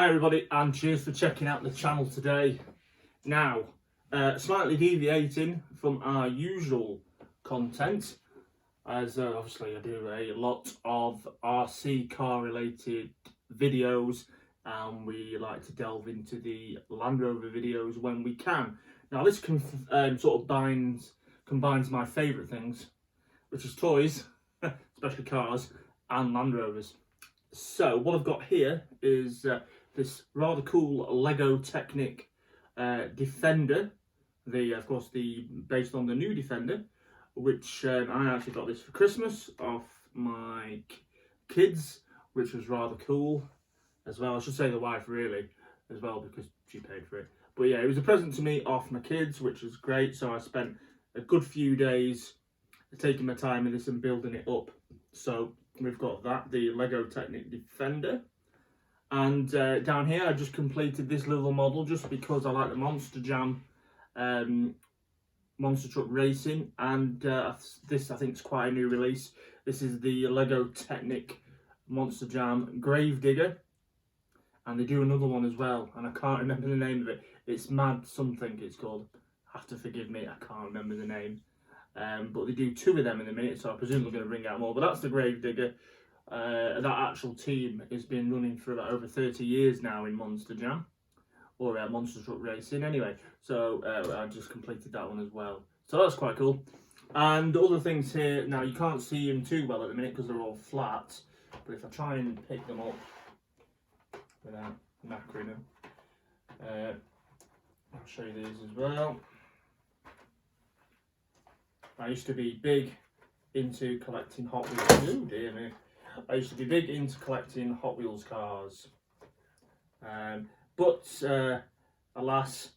Hi everybody, and cheers for checking out the channel today. Now, slightly deviating from our usual content, as obviously I do a lot of RC car related videos, and we like to delve into the Land Rover videos when we can. Now this sort of combines my favourite things, which is toys, especially cars, and Land Rovers. So what I've got here is this rather cool Lego Technic Defender, of course based on the new Defender, which I actually got this for Christmas off my kids, which was rather cool as well. I should say the wife really as well, because she paid for it. But yeah, it was a present to me off my kids, which was great. So I spent a good few days taking my time in this and building it up. So we've got that, the Lego Technic Defender. And down here I just completed this little model just because I like the Monster Jam monster truck racing, and this I think is quite a new release. This is the Lego Technic Monster Jam Gravedigger, and they do another one as well, and I can't remember the name of it. It's Mad something it's called. Have to forgive me, I can't remember the name. But they do two of them in a minute, so I presume they're going to bring out more. But that's the Gravedigger. That actual team has been running for about over 30 years now in Monster Jam, or Monster Truck Racing anyway. So I just completed that one as well. So that's quite cool. And other things here, now you can't see them too well at the minute because they're all flat, but if I try and pick them up without knackering them, I'll show you these as well. I used to be big into collecting Hot Wheels. Oh dear me. I used to be big into collecting Hot Wheels cars. But alas,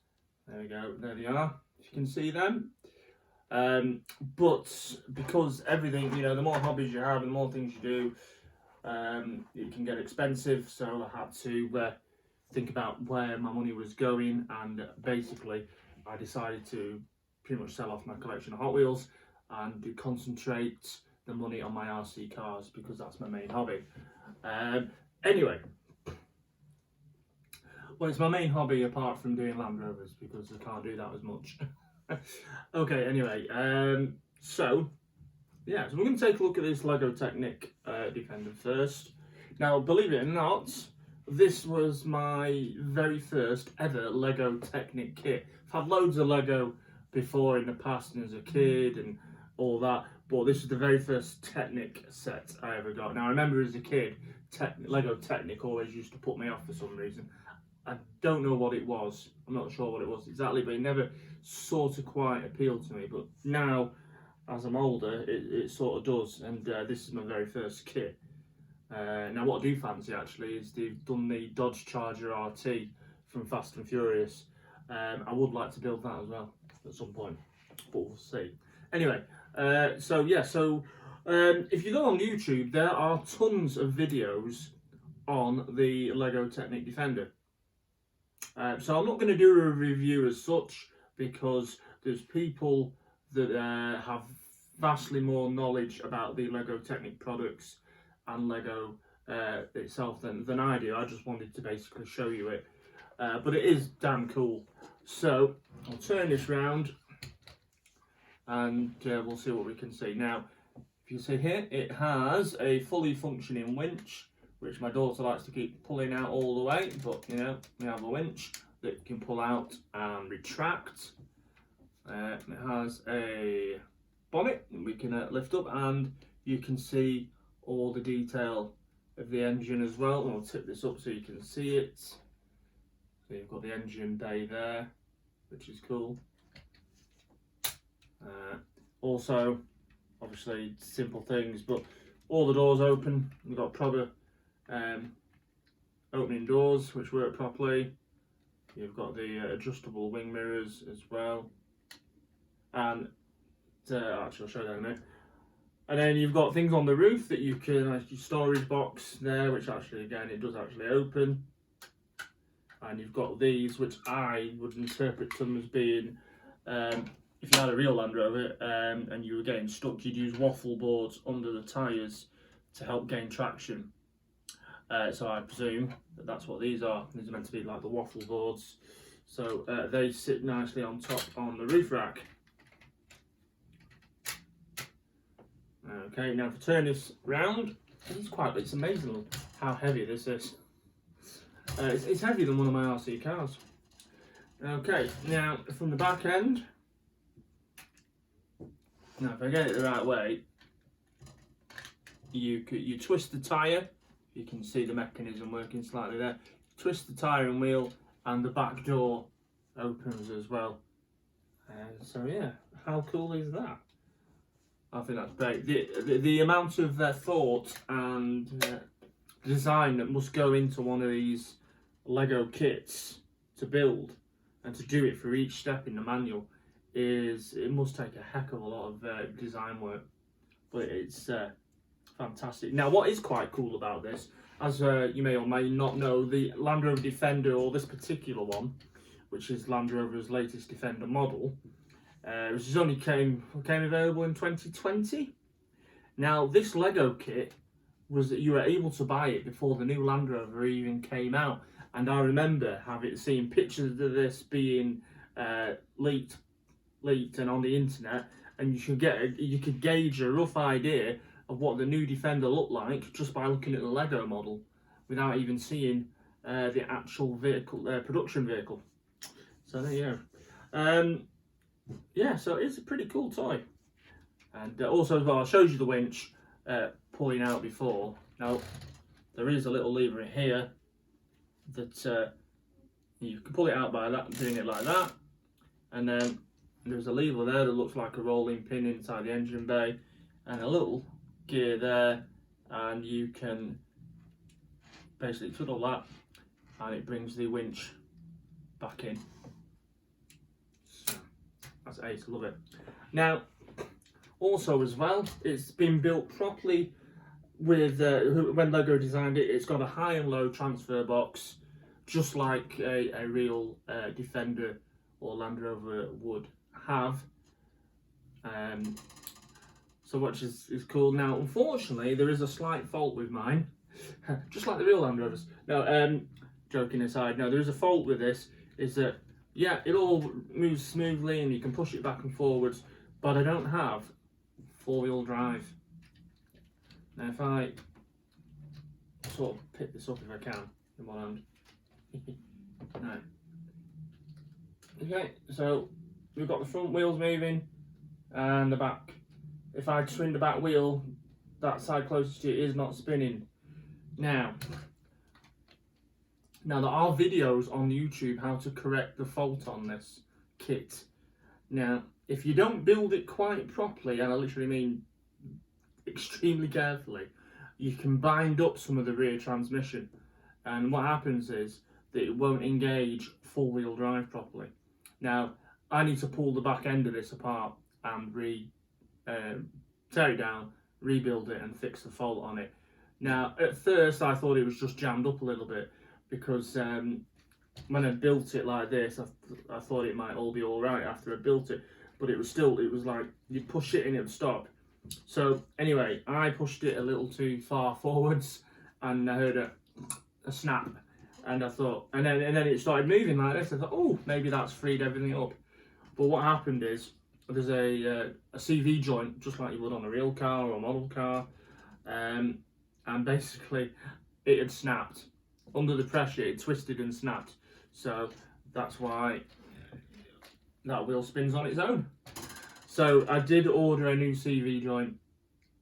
there we go, there they are. If you can see them. But because everything, the more hobbies you have and the more things you do, it can get expensive. So I had to think about where my money was going, and basically I decided to pretty much sell off my collection of Hot Wheels and concentrate the money on my RC cars, because that's my main hobby. Anyway, well, it's my main hobby apart from doing Land Rovers, because I can't do that as much. Okay, anyway, so we're going to take a look at this Lego Technic Defender first. Now, believe it or not, this was my very first ever Lego Technic kit. I've had loads of Lego before in the past and as a kid and all that, but this is the very first Technic set I ever got. Now I remember as a kid, Lego Technic always used to put me off for some reason. I don't know what it was, I'm not sure what it was exactly, but it never sort of quite appealed to me. But now, as I'm older, it sort of does, and this is my very first kit. Now what I do fancy actually is they've done the Dodge Charger RT from Fast and Furious. I would like to build that as well at some point, but we'll see. Anyway, if you go on YouTube, there are tons of videos on the Lego Technic Defender. So I'm not going to do a review as such, because there's people that have vastly more knowledge about the Lego Technic products and Lego itself than I do. I just wanted to basically show you it, but it is damn cool. So I'll turn this round and we'll see what we can see. Now, if you see here, it has a fully functioning winch, which my daughter likes to keep pulling out all the way, but we have a winch that can pull out and retract. It has a bonnet that we can lift up, and you can see all the detail of the engine as well. I'll tip this up so you can see it. So you've got the engine bay there, which is cool. Also, obviously simple things, but all the doors open. We've got proper opening doors which work properly. You've got the adjustable wing mirrors as well, and actually I'll show you that in a minute. And then you've got things on the roof that you can, like your storage box there, which actually again it does actually open. And you've got these, which I would interpret them as being, if you had a real Land Rover and you were getting stuck, you'd use waffle boards under the tyres to help gain traction. So I presume that that's what these are. These are meant to be like the waffle boards. So they sit nicely on top on the roof rack. Okay, now to turn this round, it's amazing how heavy this is. It's heavier than one of my RC cars. Okay, now from the back end, now if I get it the right way, you twist the tyre. You can see the mechanism working slightly there. Twist the tyre and wheel, and the back door opens as well. So yeah, how cool is that? I think that's great. The amount of thought and design that must go into one of these Lego kits to build and to do it for each step in the manual it must take a heck of a lot of design work, but it's fantastic. Now what is quite cool about this, as you may or may not know, the Land Rover Defender, or this particular one, which is Land Rover's latest Defender model, which has only came available in 2020. Now this Lego kit was that you were able to buy it before the new Land Rover even came out, and I remember seeing pictures of this being leaked and on the internet, and you could gauge a rough idea of what the new Defender looked like just by looking at the Lego model, without even seeing the actual vehicle, production vehicle. So there you go. Yeah, so it's a pretty cool toy. And also as well, I showed you the winch pulling out before. Now there is a little lever in here that you can pull it out by doing it like that, and then there's a lever there that looks like a rolling pin inside the engine bay, and a little gear there, and you can basically twiddle that and it brings the winch back in. So that's ace, I love it. Now also as well, it's been built properly with when Lego designed it. It's got a high and low transfer box, just like a real Defender or Land Rover would have. So which is cool. Now unfortunately there is a slight fault with mine, just like the real Land Rovers. No, joking aside, no, there is a fault with this, is that yeah, it all moves smoothly and you can push it back and forwards, but I don't have four-wheel drive. Now if I sort of pick this up if I can in one hand. Right. Okay, so we've got the front wheels moving and the back. If I swing the back wheel, that side closest to it is not spinning. Now there are videos on YouTube how to correct the fault on this kit. Now, if you don't build it quite properly, and I literally mean extremely carefully, you can bind up some of the rear transmission, and what happens is that it won't engage four-wheel drive properly. Now, I need to pull the back end of this apart and tear it down, rebuild it and fix the fault on it. Now, at first I thought it was just jammed up a little bit, because when I built it like this, I thought it might all be alright after I built it, but it was like you'd push it and it would stop. So anyway, I pushed it a little too far forwards and I heard a snap, and I thought, and then it started moving like this. I thought, oh, maybe that's freed everything up. But what happened is there's a CV joint, just like you would on a real car or a model car, and basically it had snapped. Under the pressure, it twisted and snapped. So that's why that wheel spins on its own. So I did order a new CV joint,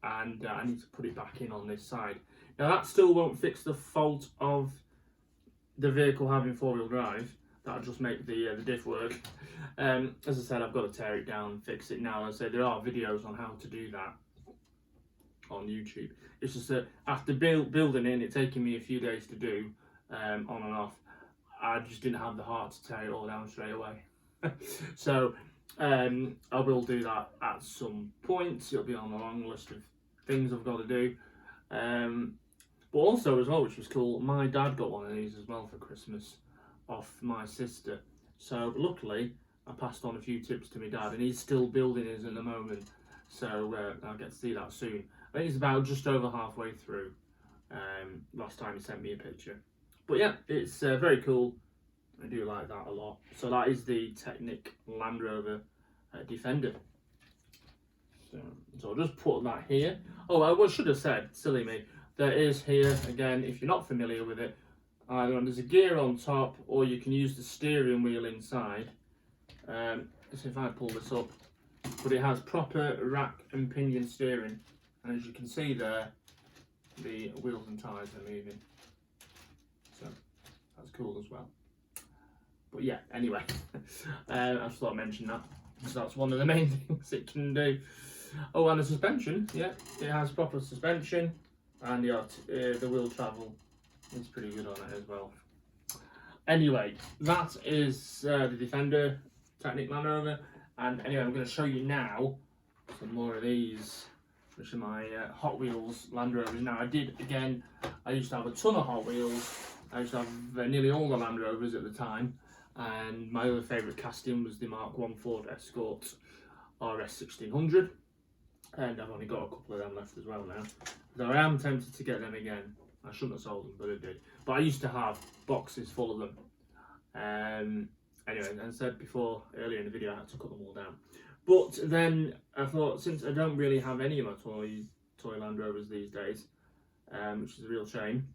and I need to put it back in on this side. Now that still won't fix the fault of the vehicle having four-wheel drive. That'll just make the diff work. As I said, I've got to tear it down and fix it now. As I say, there are videos on how to do that on YouTube. It's just that after building it taking me a few days to do, on and off, I just didn't have the heart to tear it all down straight away. So I will do that at some point. It'll be on the long list of things I've got to do. But also as well, which was cool, my dad got one of these as well for Christmas off my sister. So luckily I passed on a few tips to my dad, and he's still building his at the moment. So I'll get to see that soon. I think it's about just over halfway through. last time he sent me a picture. But yeah, it's very cool. I do like that a lot. So that is the Technic Land Rover Defender. So I'll just put that here. Oh, I should have said, silly me, there is here, again, if you're not familiar with it, there's a gear on top, or you can use the steering wheel inside. So if I pull this up, but it has proper rack and pinion steering, and as you can see there, the wheels and tyres are moving. So that's cool as well. But yeah, anyway, I just thought I'd mention that. So that's one of the main things it can do. Oh, and the suspension, yeah, it has proper suspension, and the wheel travel is pretty good on it as well. Anyway, that is the Defender Technic Land Rover, and anyway, I'm going to show you now some more of these, which are my Hot Wheels Land Rovers. Now, I used to have a ton of Hot Wheels. I used to have nearly all the Land Rovers at the time, and my other favourite casting was the Mark I Ford Escort RS 1600. And I've only got a couple of them left as well now. Though I am tempted to get them again. I shouldn't have sold them, but I did. But I used to have boxes full of them. Anyway, as I said before, earlier in the video, I had to cut them all down. But then I thought, since I don't really have any of my toy Land Rovers these days, which is a real shame,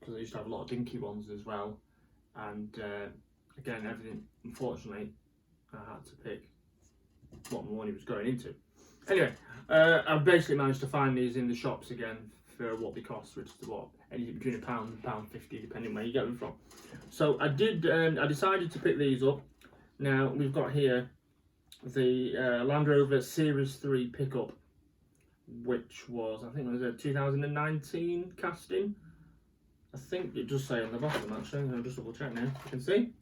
because I used to have a lot of dinky ones as well. And again, everything, unfortunately, I had to pick what my money was going into. Anyway, I've basically managed to find these in the shops again for what they cost, which is anything between £1 and £1.50, depending where you get them from. So I decided to pick these up. Now we've got here the Land Rover Series 3 pickup, which was, I think it was a 2019 casting. I think it does say on the bottom actually. I'll just double check now. You can see.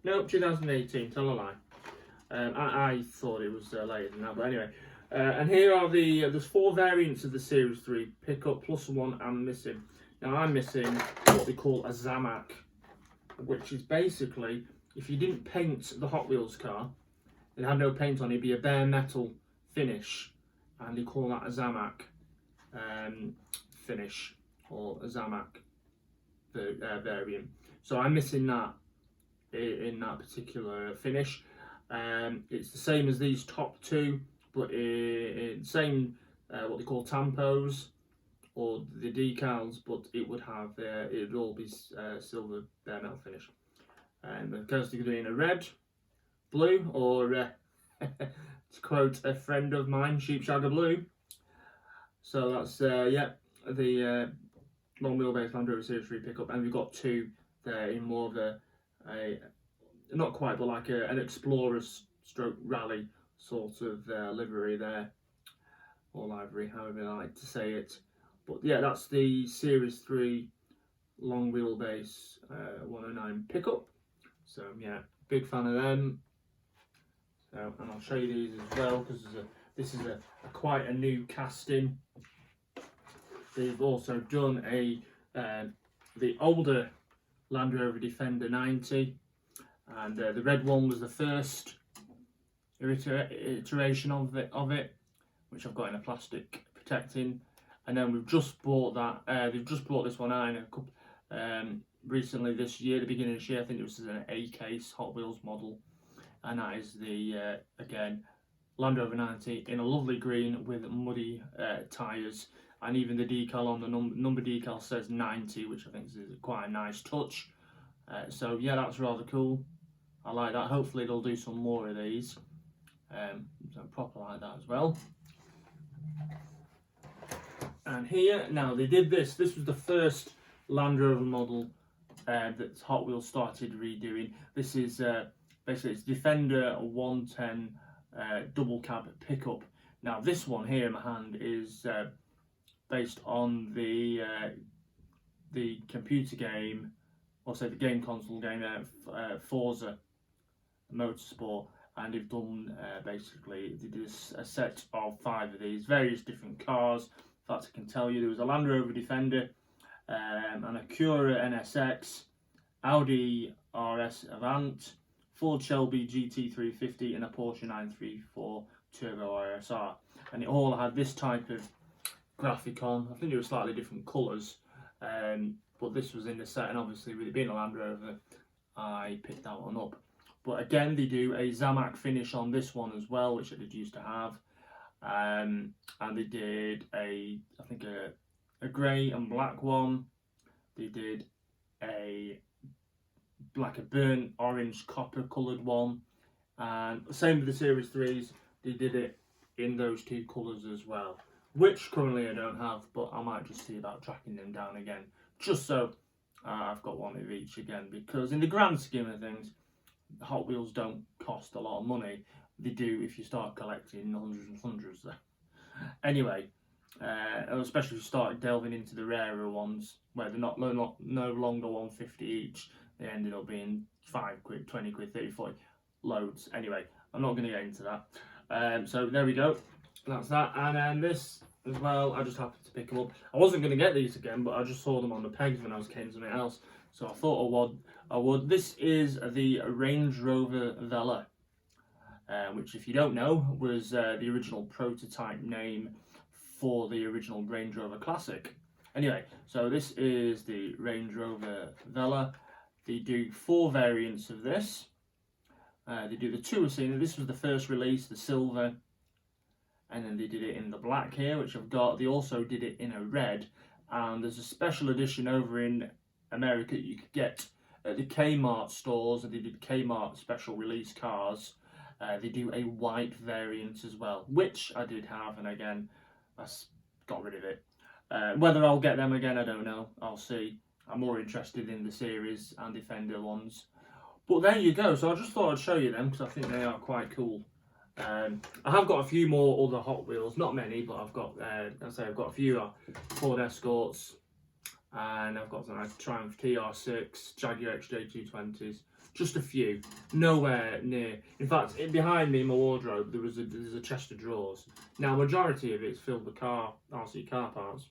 No, 2018, tell a lie. I thought it was later than that, but anyway. And here are there's 4 variants of the Series 3 pickup, plus one I'm missing. Now I'm missing what they call a Zamac, which is basically, if you didn't paint the Hot Wheels car, it had no paint on it, it'd be a bare metal finish, and they call that a Zamac finish, or a Zamac variant. So I'm missing that in that particular finish. It's the same as these top 2, but same what they call tampos or the decals, but it would have it would all be silver bare metal finish. And of course they're doing a red, blue, or to quote a friend of mine, sheepshagger blue. So that's yeah, the long wheelbase Land Rover Series 3 pickup, and we've got 2 there in more of a not quite, but like an explorer's stroke rally sort of livery there, or livery, however I like to say it. But yeah, that's the Series 3 long wheelbase 109 pickup. So yeah, big fan of them. So, and I'll show you these as well, because this is quite a new casting. They've also done the older Land Rover Defender 90, and the red one was the first iteration of it, which I've got in a plastic protecting. And then we've just bought that. They've just brought this one in recently this year, the beginning of this year. I think it was an A-case Hot Wheels model, and that is the again Land Rover 90 in a lovely green with muddy tyres. And even the decal on the number decal says 90, which I think is quite a nice touch. So yeah, that's rather cool. I like that. Hopefully they'll do some more of these. So proper like that as well. And here, now they did this. This was the first Land Rover model that Hot Wheels started redoing. This is basically it's Defender 110 double cab pickup. Now this one here in my hand is based on the computer game, or say the game console game, Forza Motorsport, and they've done basically they did a set of 5 of these, various different cars. In fact, I can tell you there was a Land Rover Defender, an Acura NSX, Audi RS Avant, Ford Shelby GT350, and a Porsche 934 Turbo ISR, and it all had this type of graphic on. I think it was slightly different colours, but this was in the set, and obviously with it being a Land Rover, I picked that one up. But again, they do a Zamac finish on this one as well, which they did used to have, and they did I think a grey and black one. They did a burnt orange copper coloured one, and same with the Series 3s, they did it in those two colours as well, which currently I don't have, but I might just see about tracking them down again, just so I've got one of each again, because in the grand scheme of things, Hot Wheels don't cost a lot of money. They do if you start collecting hundreds and hundreds there. Anyway, especially if you start delving into the rarer ones, where they're no longer 150 each, they ended up being 5 quid, 20 quid, 30, 40, loads. Anyway, I'm not going to get into that. So there we go, that's that. And then this as well, I just happened to pick them up. I wasn't going to get these again, but I just saw them on the pegs when I was getting something else, so I thought I would. This is the Range Rover Vela, which, if you don't know, was the original prototype name for the original Range Rover Classic. Anyway, so this is the Range Rover Vela. They do 4 variants of this. They do the Tuasina. This was the first release, the silver, and then they did it in the black here, which I've got. They also did it in a red, and there's a special edition over in America that you could get at the Kmart stores, and they did Kmart special release cars. They do a white variant as well, which I did have, and again, I got rid of it. Whether I'll get them again, I don't know. I'll see. I'm more interested in the series and Defender ones. But there you go. So I just thought I'd show you them because I think they are quite cool. I have got a few more other Hot Wheels, not many, but I've got, I've got a few Ford Escorts, and I've got some Triumph TR6, Jaguar XJ220s, just a few, nowhere near. In fact, behind me in my wardrobe, there's a chest of drawers. Now, majority of it's filled with RC car parts,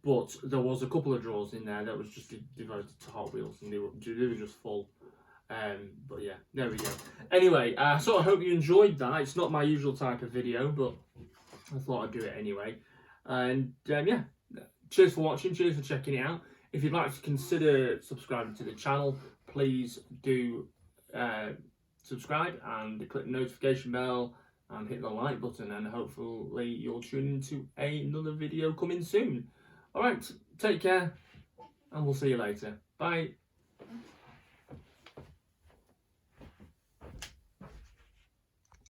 but there was a couple of drawers in there that was just devoted to Hot Wheels, and they were just full. But yeah, there we go. Anyway, so I hope you enjoyed that. It's not my usual type of video, but I thought I'd do it anyway. And yeah, cheers for watching, cheers for checking it out. If you'd like to consider subscribing to the channel, please do subscribe and click the notification bell and hit the like button, and hopefully you'll tune into another video coming soon. Alright, take care, and we'll see you later. Bye.